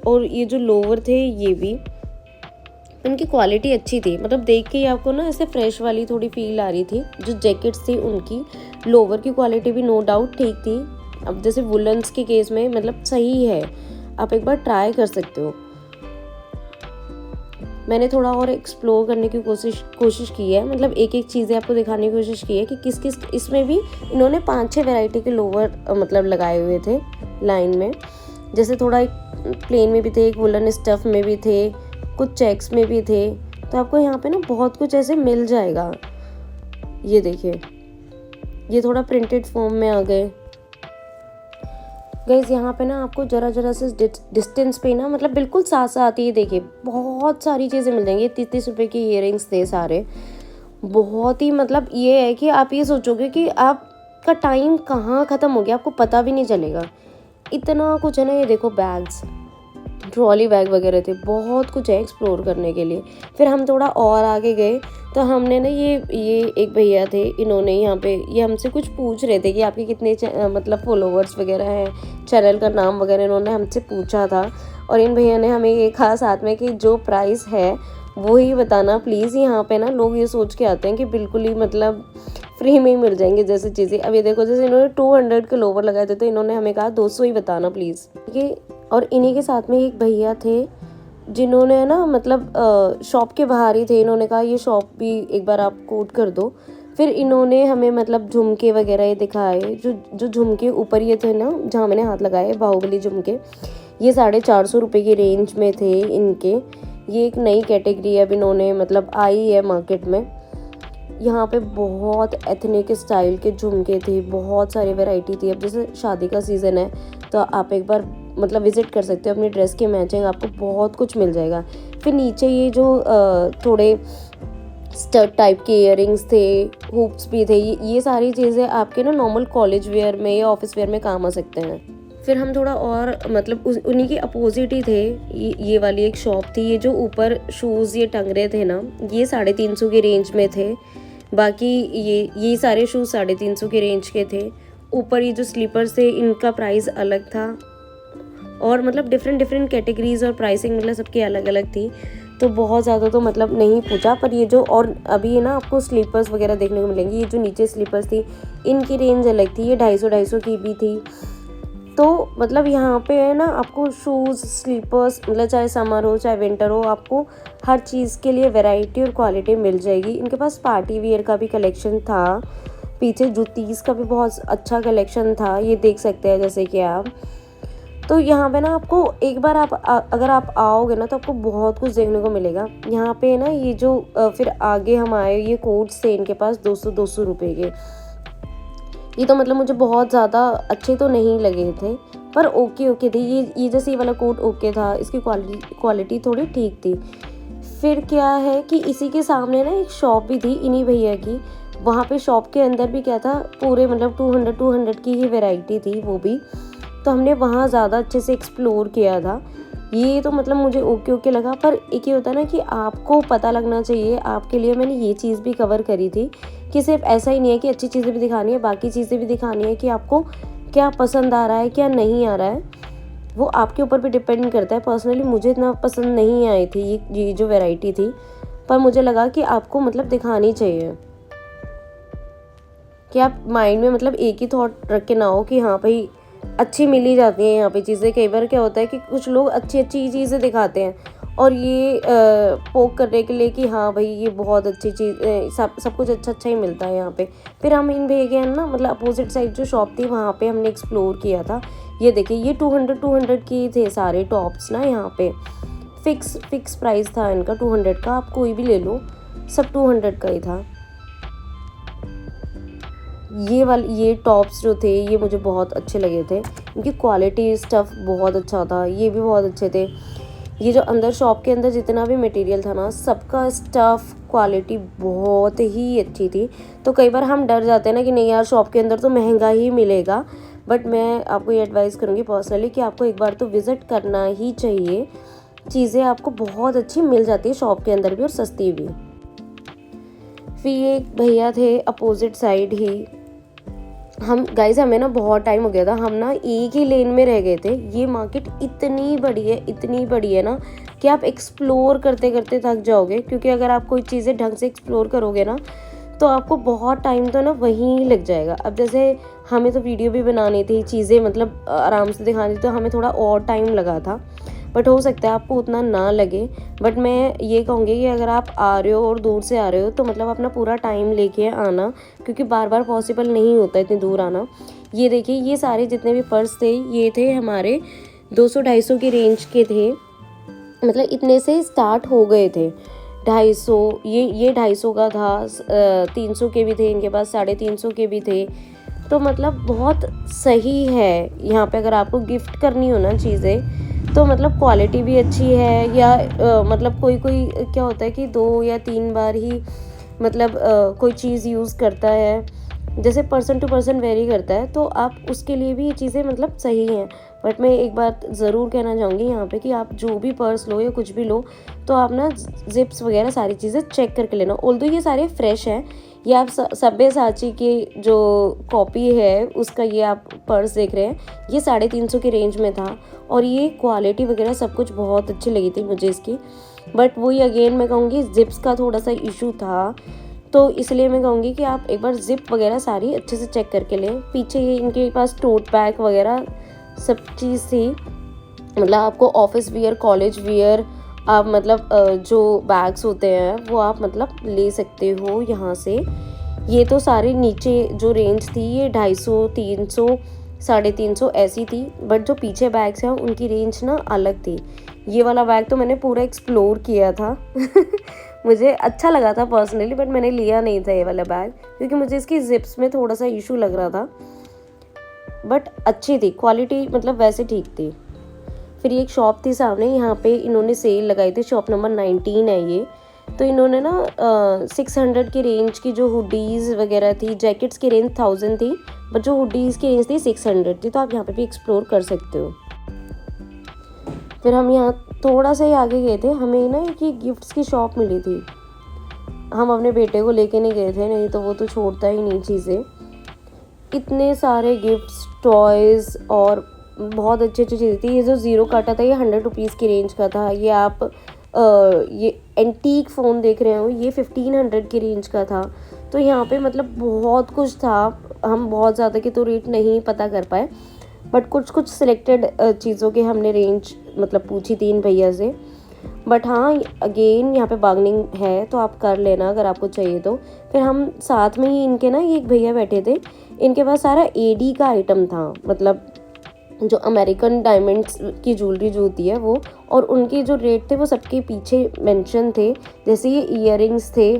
और ये जो लोवर थे ये भी, उनकी क्वालिटी अच्छी थी, मतलब देख के ही आपको ना ऐसे फ्रेश वाली थोड़ी फील आ रही थी। जो जैकेट्स थी उनकी लोवर की क्वालिटी भी नो डाउट ठीक थी। अब जैसे वुलन्स के केस में मतलब सही है, आप एक बार ट्राई कर सकते हो। मैंने थोड़ा और एक्सप्लोर करने की कोशिश की है, मतलब एक एक चीज़ें आपको दिखाने की कोशिश की है कि किस किस, इसमें भी इन्होंने 5-6 वैरायटी के लोवर मतलब लगाए हुए थे लाइन में, जैसे थोड़ा एक प्लेन में भी थे, एक वुलन स्टफ में भी थे, कुछ चेक्स में भी थे, तो आपको यहाँ पे ना बहुत कुछ ऐसे मिल जाएगा। ये देखिए ये थोड़ा प्रिंटेड फॉर्म में आ गए गाइस। यहाँ पे ना आपको जरा से डिस्टेंस पे ना मतलब बिल्कुल साथ साथ ही देखिए बहुत सारी चीज़ें मिल जाएंगी। 30 रुपये की ईयरिंग्स थे सारे, बहुत ही मतलब ये है कि आप ये सोचोगे कि आपका टाइम कहाँ ख़त्म हो गया, आपको पता भी नहीं चलेगा, इतना कुछ है ना। ये देखो बैग्स, ट्रॉली बैग वगैरह थे, बहुत कुछ है एक्सप्लोर करने के लिए। फिर हम थोड़ा और आगे गए तो हमने ना ये एक भैया थे, इन्होंने यहाँ पे ये हमसे कुछ पूछ रहे थे कि आपके कितने मतलब फॉलोवर्स वगैरह हैं, चैनल का नाम वगैरह इन्होंने हमसे पूछा था। और इन भैया ने हमें ये कहा साथ में कि जो प्राइस है वो ही बताना प्लीज़। यहाँ पे ना लोग ये सोच के आते हैं कि बिल्कुल ही मतलब फ्री में ही मिल जाएंगे जैसे चीज़ें। अब ये देखो जैसे इन्होंने 200 के लोवर लगाए थे तो इन्होंने हमें कहा 200 ही बताना प्लीज़, ठीक है। और इन्हीं के साथ में एक भैया थे जिन्होंने ना मतलब शॉप के बाहर ही थे, इन्होंने कहा ये शॉप भी एक बार आप कोट कर दो। फिर इन्होंने हमें मतलब झुमके वगैरह ये दिखाए, जो झुमके ऊपर ये थे ना जहाँ मैंने हाथ लगाए बाहुबली झुमके, ये 450 रुपये की रेंज में थे इनके। ये एक नई कैटेगरी अब इन्होंने मतलब आई है मार्केट में। यहाँ पे बहुत एथनिक स्टाइल के झुमके थे, बहुत सारी वैरायटी थी। अब जैसे शादी का सीज़न है तो आप एक बार मतलब विज़िट कर सकते हो, अपनी ड्रेस के मैचिंग आपको बहुत कुछ मिल जाएगा। फिर नीचे ये जो थोड़े स्टड टाइप के इयररिंग्स थे, हुप्स भी थे, ये सारी चीज़ें आपके ना नॉर्मल कॉलेज वेयर में या ऑफिस वेयर में काम आ सकते हैं। फिर हम थोड़ा और मतलब उन्हीं के अपोजिट ही थे, ये वाली एक शॉप थी। ये जो ऊपर शूज़ ये टंग रहे थे ना, ये 350 की रेंज में थे। बाकी ये सारे शूज़ 350 के रेंज के थे। ऊपर ये जो स्लीपर्स थे इनका प्राइस अलग था, और मतलब डिफरेंट कैटेगरीज और प्राइसिंग मतलब सबकी अलग अलग थी, तो बहुत ज़्यादा तो मतलब नहीं पूछा। पर ये जो और अभी ना आपको स्लीपर्स वगैरह देखने को मिलेंगी। ये जो नीचे स्लीपर्स थी इनकी रेंज अलग थी, ये 250 की भी थी। तो मतलब यहाँ पे है ना आपको शूज़ स्लीपर्स मतलब चाहे समर हो चाहे विंटर हो, आपको हर चीज़ के लिए वैरायटी और क्वालिटी मिल जाएगी। इनके पास पार्टी वियर का भी कलेक्शन था, पीछे जूतीज़ का भी बहुत अच्छा कलेक्शन था, ये देख सकते हैं जैसे कि आप। तो यहाँ पे ना आपको एक बार आप अगर आप आओगे ना तो आपको बहुत कुछ देखने को मिलेगा। यहाँ पे ना ये जो फिर आगे हम आए, ये कोट्स थे इनके पास 200 रुपये के। ये तो मतलब मुझे बहुत ज़्यादा अच्छे तो नहीं लगे थे, पर ओके थे। ये जैसे ये वाला कोट ओके था, इसकी क्वालिटी थोड़ी ठीक थी। फिर क्या है कि इसी के सामने ना एक शॉप भी थी इन्हीं भैया की। वहाँ पे शॉप के अंदर भी क्या था, पूरे मतलब 200 की ही वैरायटी थी वो भी। तो हमने वहाँ ज़्यादा अच्छे से एक्सप्लोर किया था। ये तो मतलब मुझे ओके लगा। पर एक ये होता है ना कि आपको पता लगना चाहिए, आपके लिए मैंने ये चीज़ भी कवर करी थी कि सिर्फ ऐसा ही नहीं है कि अच्छी चीज़ें भी दिखानी है, बाकी चीज़ें भी दिखानी है कि आपको क्या पसंद आ रहा है क्या नहीं आ रहा है, वो आपके ऊपर भी डिपेंड करता है। पर्सनली मुझे इतना पसंद नहीं आई थी ये जो वैरायटी थी, पर मुझे लगा कि आपको मतलब दिखानी चाहिए, कि आप माइंड में मतलब एक ही थॉट रख के ना हो कि हाँ भाई अच्छी मिल ही जाती है यहाँ पे चीज़ें। कई बार क्या होता है कि कुछ लोग अच्छी चीज़ें दिखाते हैं और ये पोक करने के लिए कि हाँ भाई ये बहुत अच्छी चीज़, सब कुछ अच्छा ही मिलता है यहाँ पे। फिर हम इन भैया के ना मतलब अपोजिट साइड जो शॉप थी वहाँ पे हमने एक्सप्लोर किया था। ये देखिए ये 200 की थे सारे टॉप्स ना। यहाँ पे फिक्स प्राइस था इनका 200 का, आप कोई भी ले लो, सब 200 का ही था। ये टॉप्स जो थे ये मुझे बहुत अच्छे लगे थे, इनकी क्वालिटी स्टफ़ बहुत अच्छा था, ये भी बहुत अच्छे थे। ये जो अंदर शॉप के अंदर जितना भी मटेरियल था ना, सबका स्टफ़ क्वालिटी बहुत ही अच्छी थी। तो कई बार हम डर जाते हैं ना कि नहीं यार शॉप के अंदर तो महंगा ही मिलेगा, बट मैं आपको ये एडवाइस करूँगी पर्सनली कि आपको एक बार तो विज़िट करना ही चाहिए। चीज़ें आपको बहुत अच्छी मिल जाती है शॉप के अंदर भी और सस्ती भी। फिर ये एक भैया थे अपोजिट साइड ही। हमें ना बहुत टाइम हो गया था, हम ना एक ही लेन में रह गए थे। ये मार्केट इतनी बड़ी है ना कि आप एक्सप्लोर करते करते थक जाओगे, क्योंकि अगर आप कोई चीज़ें ढंग से एक्सप्लोर करोगे ना तो आपको बहुत टाइम तो ना वहीं लग जाएगा। अब जैसे हमें तो वीडियो भी बनानी थी, चीज़ें मतलब आराम से दिखानी थी, तो हमें थोड़ा और टाइम लगा था, बट हो सकता है आपको उतना ना लगे। बट मैं ये कहूँगी कि अगर आप आ रहे हो और दूर से आ रहे हो तो मतलब अपना पूरा टाइम लेके आना, क्योंकि बार बार पॉसिबल नहीं होता इतनी दूर आना। ये देखिए ये सारे जितने भी पर्स थे ये थे हमारे 200-250 की रेंज के थे, मतलब इतने से स्टार्ट हो गए थे। 250 ये 250 का था, 300 के भी थे इनके पास, 350 के भी थे। तो मतलब बहुत सही है यहाँ पे अगर आपको गिफ्ट करनी हो ना चीज़ें, तो मतलब क्वालिटी भी अच्छी है। या मतलब कोई क्या होता है कि 2 या 3 बार ही मतलब कोई चीज़ यूज़ करता है, जैसे पर्सन टू पर्सन वेरी करता है, तो आप उसके लिए भी ये चीज़ें मतलब सही हैं। बट मैं एक बात ज़रूर कहना चाहूँगी यहाँ पे कि आप जो भी पर्स लो या कुछ भी लो तो आप ना जिप्स वगैरह सारी चीज़ें चेक करके लेना। ऑल्दो ये सारे फ्रेश हैं, ये आप सब्यसाची की जो कॉपी है उसका ये आप पर्स देख रहे हैं, ये 350 की रेंज में था और ये क्वालिटी वगैरह सब कुछ बहुत अच्छी लगी थी मुझे इसकी। बट वही अगेन मैं कहूँगी जिप्स का थोड़ा सा इशू था, तो इसलिए मैं कहूँगी कि आप एक बार जिप वगैरह सारी अच्छे से चेक करके लें। पीछे ये इनके पास टोट बैग वगैरह सब चीज़ थी, मतलब आपको ऑफिस वियर कॉलेज वियर आप मतलब जो बैग्स होते हैं वो आप मतलब ले सकते हो यहाँ से। ये तो सारे नीचे जो रेंज थी ये 250, 300, 350 ऐसी थी, बट जो पीछे बैग्स हैं उनकी रेंज ना अलग थी। ये वाला बैग तो मैंने पूरा एक्सप्लोर किया था मुझे अच्छा लगा था पर्सनली, बट मैंने लिया नहीं था ये वाला बैग क्योंकि मुझे इसकी जिप्स में थोड़ा सा इशू लग रहा था। बट अच्छी थी क्वालिटी, मतलब वैसे ठीक थी। फिर ये एक शॉप थी सामने, यहाँ पे इन्होंने सेल लगाई थी, शॉप नंबर 19 है ये। तो इन्होंने ना 600 की रेंज की जो हुडीज़ वगैरह थी, जैकेट्स की रेंज 1000 थी, बट जो हुडीज़ की रेंज थी 600 थी, तो आप यहाँ पे भी एक्सप्लोर कर सकते हो। फिर हम यहाँ थोड़ा सा ही आगे गए थे, हमें ना एक गिफ्ट्स की शॉप मिली थी। हम अपने बेटे को लेके नहीं गए थे, नहीं तो वो तो छोड़ता ही नहीं चीज़ें। इतने सारे गिफ्ट्स, टॉयज़ और बहुत अच्छी चीज़ें थी। ये जो ज़ीरो काटा था ये 100 रुपीज़ की रेंज का था। ये आप ये एंटीक फ़ोन देख रहे हो ये 1500 की रेंज का था। तो यहाँ पे मतलब बहुत कुछ था, हम बहुत ज़्यादा के तो रेट नहीं पता कर पाए, बट कुछ सिलेक्टेड चीज़ों के हमने रेंज मतलब पूछी थी इन भैया से। बट हाँ अगेन यहाँ पे बार्गेनिंग है तो आप कर लेना अगर आपको चाहिए तो। फिर हम साथ में ही इनके ना ये एक भैया बैठे थे, इनके पास सारा एडी का आइटम था, मतलब जो अमेरिकन डायमंड्स की ज्वेलरी जो होती है वो, और उनके जो रेट थे वो सबके पीछे मेंशन थे। जैसे ये ईयरिंग्स थे,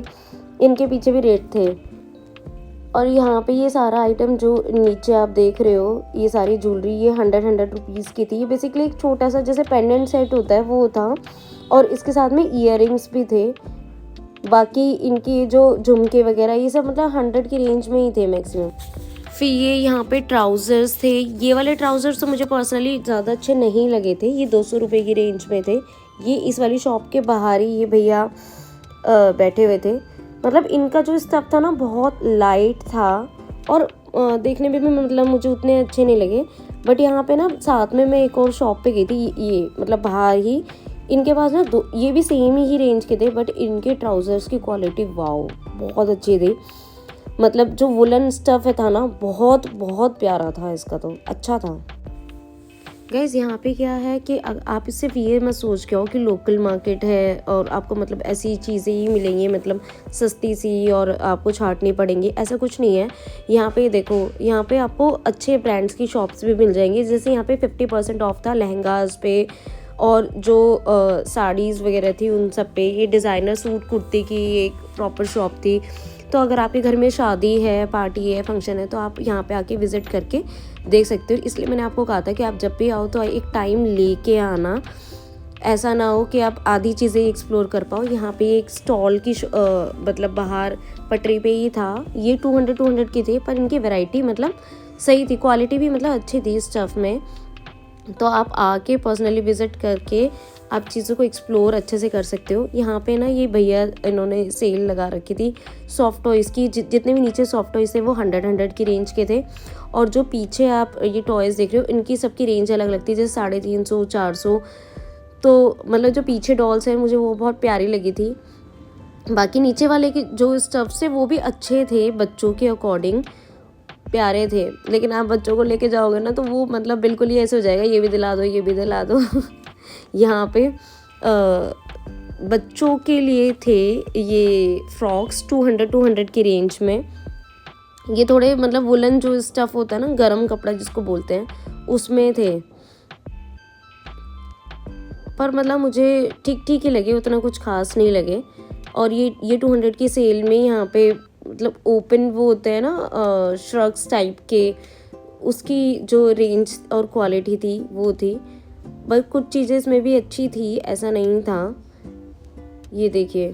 इनके पीछे भी रेट थे। और यहाँ पे ये सारा आइटम जो नीचे आप देख रहे हो, ये सारी ज्वेलरी, ये 100 रुपीज़ की थी। ये बेसिकली एक छोटा सा जैसे पेंडेंट सेट होता है वो था, और इसके साथ में ईयरिंग्स भी थे। बाकी इनकी जो झुमके वगैरह ये सब मतलब 100 की रेंज में ही थे मैक्सिमम। फिर ये यहाँ पे ट्राउज़र्स थे। ये वाले ट्राउज़र्स तो मुझे पर्सनली ज़्यादा अच्छे नहीं लगे थे, ये 200 रुपये की रेंज में थे। ये इस वाली शॉप के बाहर ही ये भैया बैठे हुए थे। मतलब इनका जो स्टफ़ था ना बहुत लाइट था, और देखने में भी मतलब मुझे उतने अच्छे नहीं लगे। बट यहाँ पे ना साथ में मैं एक और शॉप पे गई थी, ये मतलब बाहर ही, इनके पास ना ये भी सेम ही रेंज के थे, बट इनके ट्राउज़र्स की क्वालिटी वाओ बहुत अच्छी थी। मतलब जो वुलन स्टफ़ था ना बहुत बहुत प्यारा था, इसका तो अच्छा था। गाइज़ यहाँ पे क्या है कि आप इससे ये मत सोच के हो कि लोकल मार्केट है और आपको मतलब ऐसी चीज़ें ही मिलेंगी मतलब सस्ती सी और आपको छांटनी पड़ेंगी, ऐसा कुछ नहीं है। यहाँ पे देखो, यहाँ पे आपको अच्छे ब्रांड्स की शॉप्स भी मिल जाएंगी। जैसे यहाँ पे 50% ऑफ था लहंगाज पे, और जो साड़ीज़ वगैरह थी उन सब पे। ये डिज़ाइनर सूट कुर्ती की एक प्रॉपर शॉप थी। तो अगर आपके घर में शादी है, पार्टी है, फंक्शन है, तो आप यहाँ पे आके विज़िट करके देख सकते हो। इसलिए मैंने आपको कहा था कि आप जब भी आओ तो एक टाइम लेके आना, ऐसा ना हो कि आप आधी चीज़ें एक्सप्लोर कर पाओ। यहाँ पे एक स्टॉल की मतलब बाहर पटरी पे ही था, ये 200 की थी, पर इनकी वैरायटी मतलब सही थी, क्वालिटी भी मतलब अच्छी थी स्टफ़ में। तो आप आके पर्सनली विज़िट करके आप चीज़ों को एक्सप्लोर अच्छे से कर सकते हो। यहाँ पे ना ये भैया इन्होंने सेल लगा रखी थी सॉफ्ट टॉयज़ की। जितने भी नीचे सॉफ्ट टॉयज़ थे वो 100 की रेंज के थे, और जो पीछे आप ये टॉयज़ देख रहे हो इनकी सबकी रेंज अलग लगती है, जैसे 350 400। तो मतलब जो पीछे डॉल्स हैं मुझे वो बहुत प्यारी लगी थी। बाकी नीचे वाले के जो स्टफ्स थे वो भी अच्छे थे, बच्चों के अकॉर्डिंग प्यारे थे। लेकिन आप बच्चों को लेके जाओगे ना तो वो मतलब बिल्कुल ही ऐसे हो जाएगा, ये भी दिला दो, ये भी दिला दो। यहाँ पे बच्चों के लिए थे ये फ्रॉक्स 200 की रेंज में। ये थोड़े मतलब वुलन जो स्टफ़ होता है ना, गरम कपड़ा जिसको बोलते हैं, उसमें थे। पर मतलब मुझे ठीक ठीक ही लगे, उतना कुछ खास नहीं लगे। और ये 200 की सेल में यहाँ पे मतलब ओपन वो होते हैं ना श्रग्स टाइप के, उसकी जो रेंज और क्वालिटी थी वो थी। बट कुछ चीज़ें इसमें भी अच्छी थी, ऐसा नहीं था। ये देखिए,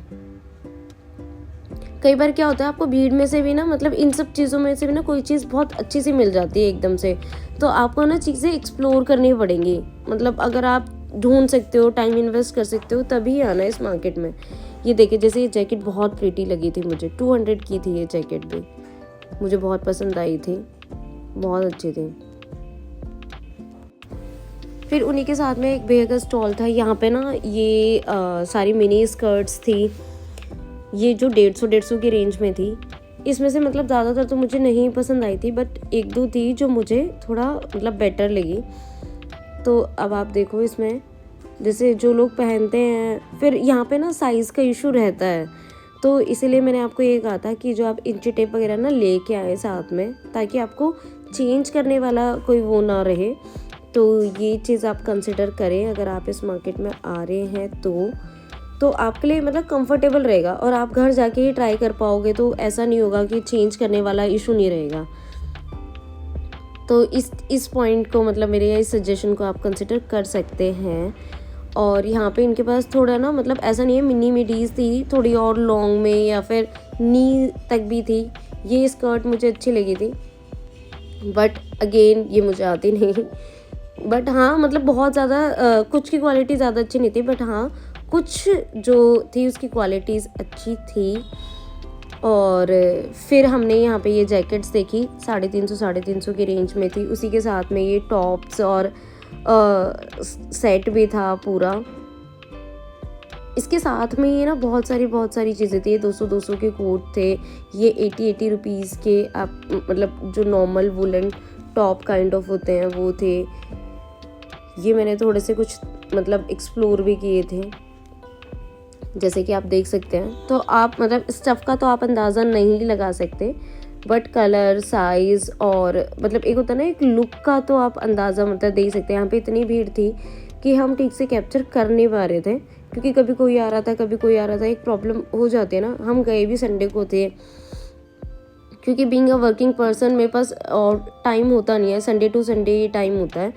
कई बार क्या होता है आपको भीड़ में से भी ना मतलब इन सब चीज़ों में से भी ना कोई चीज़ बहुत अच्छी सी मिल जाती है एकदम से, तो आपको ना चीज़ें एक्सप्लोर करनी पड़ेंगी। मतलब अगर आप ढूंढ सकते हो, टाइम इन्वेस्ट कर सकते हो, तभी आना इस मार्केट में। ये देखिए, जैसे ये जैकेट बहुत प्रीटी लगी थी मुझे, 200 की थी ये जैकेट भी, मुझे बहुत पसंद आई थी, बहुत अच्छी थी। फिर उन्हीं के साथ में एक भैया का स्टॉल था। यहाँ पे ना ये सारी मिनी स्कर्ट्स थी, ये जो 150 की रेंज में थी। इसमें से मतलब ज़्यादातर तो मुझे नहीं पसंद आई थी, बट एक दो थी जो मुझे थोड़ा मतलब बेटर लगी। तो अब आप देखो, इसमें जैसे जो लोग पहनते हैं, फिर यहाँ पे ना साइज़ का इशू रहता है, तो इसीलिए मैंने आपको ये कहा था कि जो आप इंची टेप वगैरह ना लेके आए साथ में, ताकि आपको चेंज करने वाला कोई वो ना रहे। तो ये चीज़ आप कंसिडर करें अगर आप इस मार्केट में आ रहे हैं तो आपके लिए मतलब कंफर्टेबल रहेगा, और आप घर जाके ही ट्राई कर पाओगे, तो ऐसा नहीं होगा कि चेंज करने वाला इशू नहीं रहेगा। तो इस पॉइंट को मतलब मेरे इस सजेशन को आप कंसिडर कर सकते हैं। और यहाँ पे इनके पास थोड़ा ना मतलब ऐसा नहीं है, मिनी मिडीज़ थी थोड़ी और लॉन्ग में, या फिर नी तक भी थी। ये स्कर्ट मुझे अच्छी लगी थी, बट अगेन ये मुझे आती नहीं। बट हाँ मतलब बहुत ज़्यादा कुछ की क्वालिटी ज़्यादा अच्छी नहीं थी, बट हाँ कुछ जो थी उसकी क्वालिटीज़ अच्छी थी। और फिर हमने यहाँ पे ये जैकेट्स देखी, 350 की रेंज में थी। उसी के साथ में ये टॉप्स और सेट भी था पूरा। इसके साथ में ये ना बहुत सारी चीज़ें थी। 200 के कोट थे, ये 80 रुपीज़ के आप मतलब जो normal woollen top kind of होते हैं वो थे। ये मैंने थोड़े से कुछ मतलब एक्सप्लोर भी किए थे, जैसे कि आप देख सकते हैं। तो आप मतलब स्टफ़ का तो आप अंदाज़ा नहीं लगा सकते, बट कलर साइज़ और मतलब एक होता है ना एक लुक का, तो आप अंदाज़ा मतलब दे ही सकते हैं। यहाँ पे इतनी भीड़ थी कि हम ठीक से कैप्चर कर नहीं पा रहे थे, क्योंकि कभी कोई आ रहा था कभी कोई आ रहा था। एक प्रॉब्लम हो जाती है ना। हम गए भी संडे को थे, क्योंकि बीइंग अ वर्किंग पर्सन मेरे पास और टाइम होता नहीं है, संडे टू संडे ही टाइम होता है,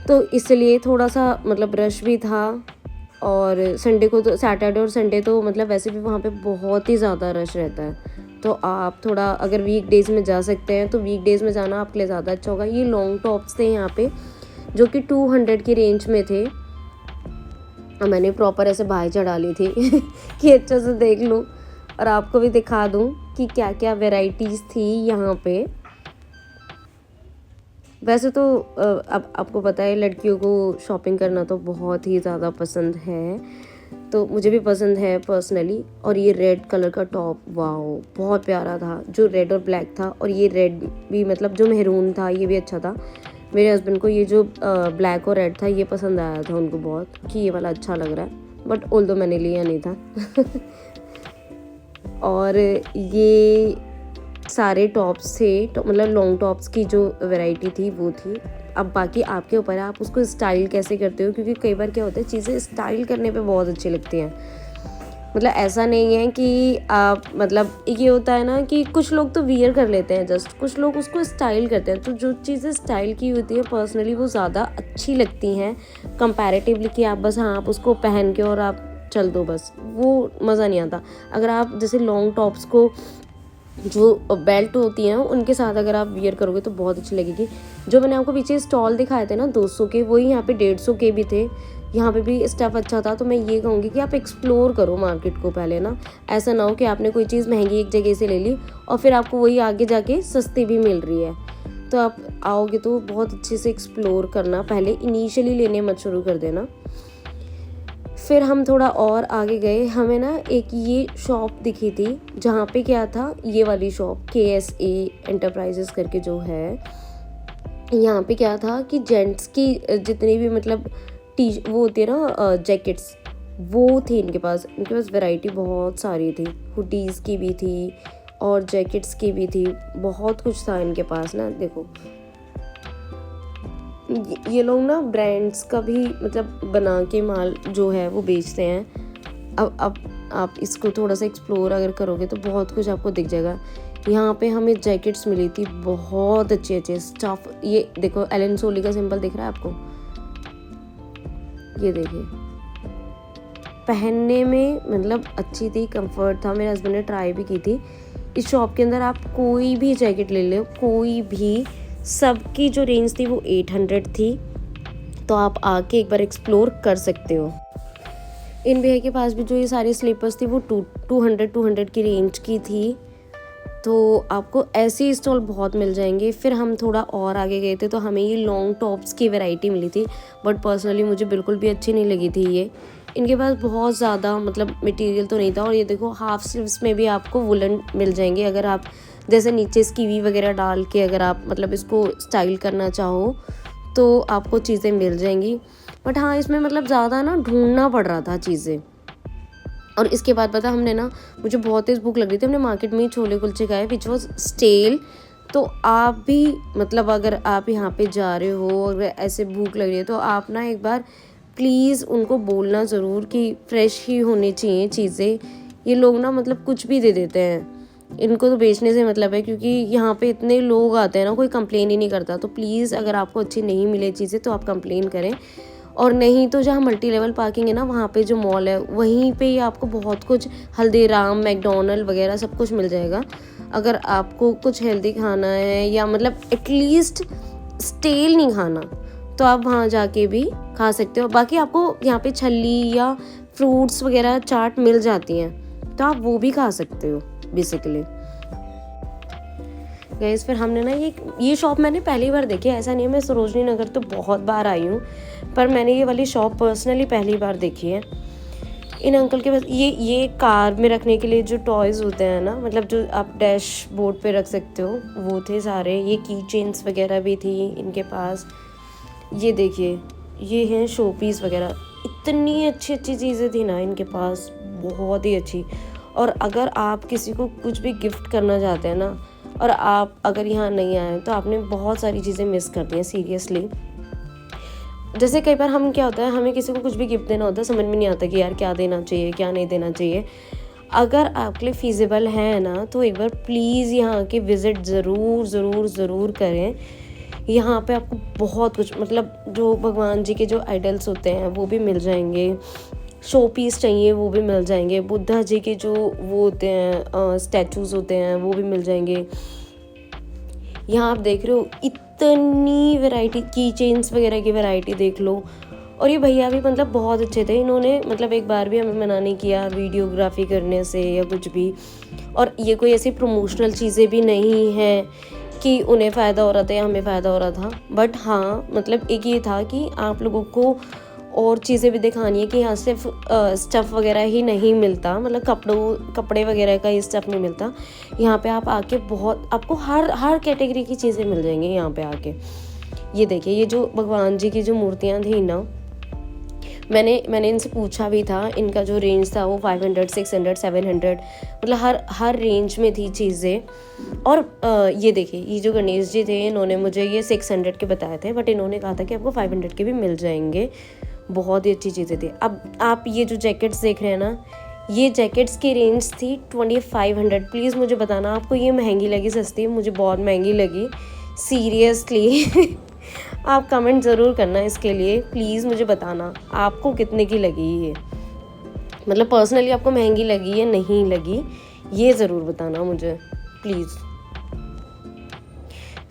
तो इसलिए थोड़ा सा मतलब रश भी था। और संडे को तो, सैटरडे और संडे तो मतलब वैसे भी वहाँ पे बहुत ही ज़्यादा रश रहता है। तो आप थोड़ा अगर वीक डेज़ में जा सकते हैं तो वीक डेज़ में जाना आपके लिए ज़्यादा अच्छा होगा। ये लॉन्ग टॉप्स थे यहाँ पे जो कि 200 की रेंज में थे, और मैंने प्रॉपर ऐसे बाहें चढ़ा ली थी कि अच्छे से देख लूँ और आपको भी दिखा दूँ कि क्या क्या वेराइटीज़ थी यहाँ पे। वैसे तो अब आपको पता है लड़कियों को शॉपिंग करना तो बहुत ही ज़्यादा पसंद है, तो मुझे भी पसंद है पर्सनली। और ये रेड कलर का टॉप, वाओ बहुत प्यारा था, जो रेड और ब्लैक था। और ये रेड भी मतलब जो मेहरून था ये भी अच्छा था। मेरे हस्बैंड को ये जो ब्लैक और रेड था ये पसंद आया था उनको बहुत, कि ये वाला अच्छा लग रहा है, बट ऑल्दो मैंने लिया नहीं था और ये सारे टॉप्स थे, मतलब लॉन्ग टॉप्स की जो वैरायटी थी वो थी। अब बाकी आपके ऊपर है आप उसको स्टाइल कैसे करते हो, क्योंकि कई बार क्या होता है चीज़ें स्टाइल करने पे बहुत अच्छी लगती हैं। मतलब ऐसा नहीं है कि आप मतलब ये होता है ना कि कुछ लोग तो वियर कर लेते हैं जस्ट, कुछ लोग उसको स्टाइल करते हैं। तो जो चीज़ें स्टाइल की होती है पर्सनली वो ज़्यादा अच्छी लगती हैं कंपैरेटिवली, कि आप बस हाँ आप उसको पहन के और आप चल दो, बस वो मज़ा नहीं आता। अगर आप जैसे लॉन्ग टॉप्स को जो बेल्ट होती हैं उनके साथ अगर आप वियर करोगे तो बहुत अच्छी लगेगी। जो मैंने आपको पीछे स्टॉल दिखाए थे ना 200 के, वही यहाँ पे 150 के भी थे। यहाँ पे भी स्टफ़ अच्छा था। तो मैं ये कहूँगी कि आप एक्सप्लोर करो मार्केट को पहले ना। ऐसा ना हो कि आपने कोई चीज़ महंगी एक जगह से ले ली और फिर आपको वही आगे जाके सस्ती भी मिल रही है। तो आप आओगे तो बहुत अच्छे से एक्सप्लोर करना, पहले इनिशियली लेने मत शुरू कर देना। फिर हम थोड़ा और आगे गए, हमें ना एक ये शॉप दिखी थी जहाँ पे क्या था, ये वाली शॉप KSA एंटरप्राइजेस करके जो है, यहाँ पे क्या था कि जेंट्स की जितनी भी मतलब वो होती है ना जैकेट्स, वो थी इनके पास वैरायटी बहुत सारी थी। हुडीज़ की भी थी और जैकेट्स की भी थी, बहुत कुछ था इनके पास ना। देखो ये लोग ना ब्रांड्स का भी मतलब बना के माल जो है वो बेचते हैं। अब आप इसको थोड़ा सा एक्सप्लोर अगर करोगे तो बहुत कुछ आपको दिख जाएगा। यहाँ पे हमें जैकेट्स मिली थी बहुत अच्छे अच्छे स्टफ। ये देखो एलन सोली का सिंबल दिख रहा है आपको, ये देखिए, पहनने में मतलब अच्छी थी, कंफर्ट था। मेरे हस्बैंड ने ट्राई भी की थी। इस शॉप के अंदर आप कोई भी जैकेट ले लो, कोई भी, सबकी जो रेंज थी वो 800 थी। तो आप आके एक बार एक्सप्लोर कर सकते हो। इन भैया के पास भी जो ये सारी स्लीपर्स थी वो 200 की रेंज की थी। तो आपको ऐसे स्टॉल बहुत मिल जाएंगे। फिर हम थोड़ा और आगे गए थे तो हमें ये लॉन्ग टॉप्स की वैरायटी मिली थी, बट पर्सनली मुझे बिल्कुल भी अच्छी नहीं लगी थी ये। इनके पास बहुत ज़्यादा मतलब मटेरियल तो नहीं था। और ये देखो हाफ स्लीव्स में भी आपको वुलन मिल जाएंगे, अगर आप जैसे नीचे स्कीवी वगैरह डाल के अगर आप मतलब इसको स्टाइल करना चाहो तो आपको चीज़ें मिल जाएंगी। बट हाँ इसमें मतलब ज़्यादा ना ढूंढना पड़ रहा था चीज़ें। और इसके बाद पता हमने ना, मुझे बहुत तेज़ भूख लग रही थी, हमने मार्केट में ही छोले कुलचे खाए विच वॉज स्टेल। तो आप भी मतलब अगर आप यहाँ पे जा रहे हो और ऐसे भूख लग रही है तो आप ना एक बार प्लीज़ उनको बोलना ज़रूर कि फ़्रेश ही होनी चाहिए चीज़ें। ये लोग ना मतलब कुछ भी दे देते हैं, इनको तो बेचने से मतलब है, क्योंकि यहाँ पे इतने लोग आते हैं ना, कोई कंप्लेन ही नहीं करता। तो प्लीज़ अगर आपको अच्छी नहीं मिले चीज़ें तो आप कंप्लेन करें। और नहीं तो जहाँ मल्टी लेवल पार्किंग है ना, वहाँ पे जो मॉल है वहीं पे ही आपको बहुत कुछ, हल्दीराम, मैकडोनल्ड वगैरह सब कुछ मिल जाएगा। अगर आपको कुछ हेल्दी खाना है या मतलब एटलीस्ट स्टेल नहीं खाना तो आप वहाँ जाके भी खा सकते हो। बाकी आपको यहाँ पे छल्ली या फ्रूट्स वगैरह चाट मिल जाती हैं तो आप वो भी खा सकते हो बेसिकली। गाइस फिर हमने ना ये शॉप मैंने पहली बार देखी है। ऐसा नहीं है, मैं सरोजनी नगर तो बहुत बार आई हूँ, पर मैंने ये वाली शॉप पर्सनली पहली बार देखी है। इन अंकल के पास ये कार में रखने के लिए जो टॉयज़ होते हैं ना, मतलब जो आप डैशबोर्ड पे रख सकते हो, वो थे सारे। ये की चेन्स वगैरह भी थी इनके पास। ये देखिए ये हैं शो पीस वगैरह, इतनी अच्छी अच्छी चीज़ें थी ना इनके पास, बहुत ही अच्छी। और अगर आप किसी को कुछ भी गिफ्ट करना चाहते हैं ना, और आप अगर यहाँ नहीं आए तो आपने बहुत सारी चीज़ें मिस कर दी हैं सीरियसली। जैसे कई बार हम क्या होता है, हमें किसी को कुछ भी गिफ्ट देना होता है, समझ में नहीं आता कि यार क्या देना चाहिए क्या नहीं देना चाहिए। अगर आपके लिए फ़ीज़िबल है ना तो एक बार प्लीज़ यहाँ आके विज़िट ज़रूर ज़रूर ज़रूर करें। यहाँ पे आपको बहुत कुछ, मतलब जो भगवान जी के जो आइडल्स होते हैं वो भी मिल जाएंगे, शो पीस चाहिए वो भी मिल जाएंगे, बुद्धा जी के जो वो होते हैं स्टैचूज़ होते हैं वो भी मिल जाएंगे। यहाँ आप देख रहे हो इतनी वैरायटी, की चेन्स वगैरह की वैरायटी देख लो। और ये भैया भी मतलब बहुत अच्छे थे, इन्होंने मतलब एक बार भी हमें मना नहीं किया वीडियोग्राफी करने से या कुछ भी। और ये कोई ऐसी प्रमोशनल चीज़ें भी नहीं हैं कि उन्हें फ़ायदा हो रहा था या हमें फ़ायदा हो रहा था। बट हाँ मतलब एक ये था कि आप लोगों को और चीज़ें भी दिखानी है कि यहाँ सिर्फ स्टफ़ वगैरह ही नहीं मिलता, मतलब कपड़े वगैरह का ये स्टफ़ नहीं मिलता। यहाँ पे आप आके बहुत, आपको हर कैटेगरी की चीज़ें मिल जाएंगी यहाँ पे आके। ये देखिए ये जो भगवान जी की जो मूर्तियाँ थी ना, मैंने इनसे पूछा भी था, इनका जो रेंज था वो 500, 600, 700 मतलब हर रेंज में थी चीज़ें। और ये देखिए ये जो गणेश जी थे, इन्होंने मुझे ये 600 के बताए थे, बट इन्होंने कहा था कि आपको 500 के भी मिल जाएंगे। बहुत ही अच्छी चीज़ें थी। अब आप ये जो जैकेट्स देख रहे हैं ना, ये जैकेट्स की रेंज थी 2500। प्लीज़ मुझे बताना आपको ये महंगी लगी सस्ती, मुझे बहुत महंगी लगी सीरियसली। आप कमेंट ज़रूर करना इसके लिए, प्लीज़ मुझे बताना आपको कितने की लगी ये, मतलब पर्सनली आपको महंगी लगी या नहीं लगी, ये ज़रूर बताना मुझे प्लीज़।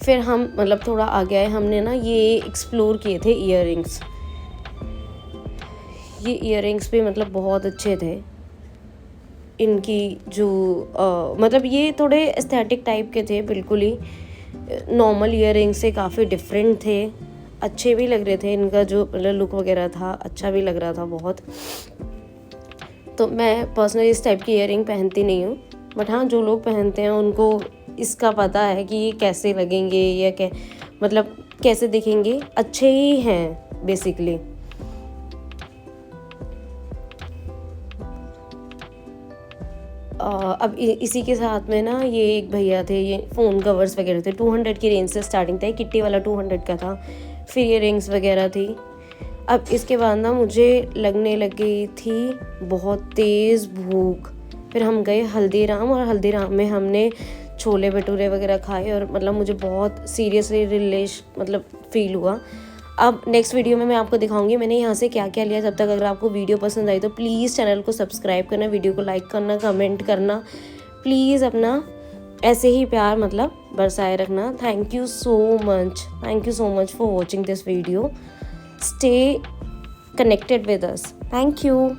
फिर हम मतलब थोड़ा आगे आए, हमने ना ये एक्सप्लोर किए थे इयररिंग्स। ये इयररिंग्स भी मतलब बहुत अच्छे थे। इनकी जो मतलब ये थोड़े एस्थेटिक टाइप के थे, बिल्कुल ही नॉर्मल इयररिंग्स से काफ़ी डिफरेंट थे, अच्छे भी लग रहे थे। इनका जो मतलब लुक वगैरह था अच्छा भी लग रहा था बहुत। तो मैं पर्सनली इस टाइप की इयररिंग पहनती नहीं हूँ, बट हाँ जो लोग पहनते हैं उनको इसका पता है कि ये कैसे लगेंगे या मतलब कैसे दिखेंगे, अच्छे ही हैं बेसिकली। अब इसी के साथ में ना ये एक भैया थे, ये फ़ोन कवर्स वगैरह थे, 200 की रेंज से स्टार्टिंग था, किट्टी वाला 200 का था। फिर ये रिंग्स वगैरह थी। अब इसके बाद ना मुझे लगने लगी थी बहुत तेज़ भूख। फिर हम गए हल्दीराम, और हल्दीराम में हमने छोले भटूरे वगैरह खाए, और मतलब मुझे बहुत सीरियसली मतलब फ़ील हुआ। अब नेक्स्ट वीडियो में मैं आपको दिखाऊंगी मैंने यहाँ से क्या क्या लिया। जब तक अगर आपको वीडियो पसंद आई तो प्लीज़ चैनल को सब्सक्राइब करना, वीडियो को लाइक करना, कमेंट करना, प्लीज़ अपना ऐसे ही प्यार मतलब बरसाए रखना। Thank you so much for watching this video. Stay connected with us. Thank you.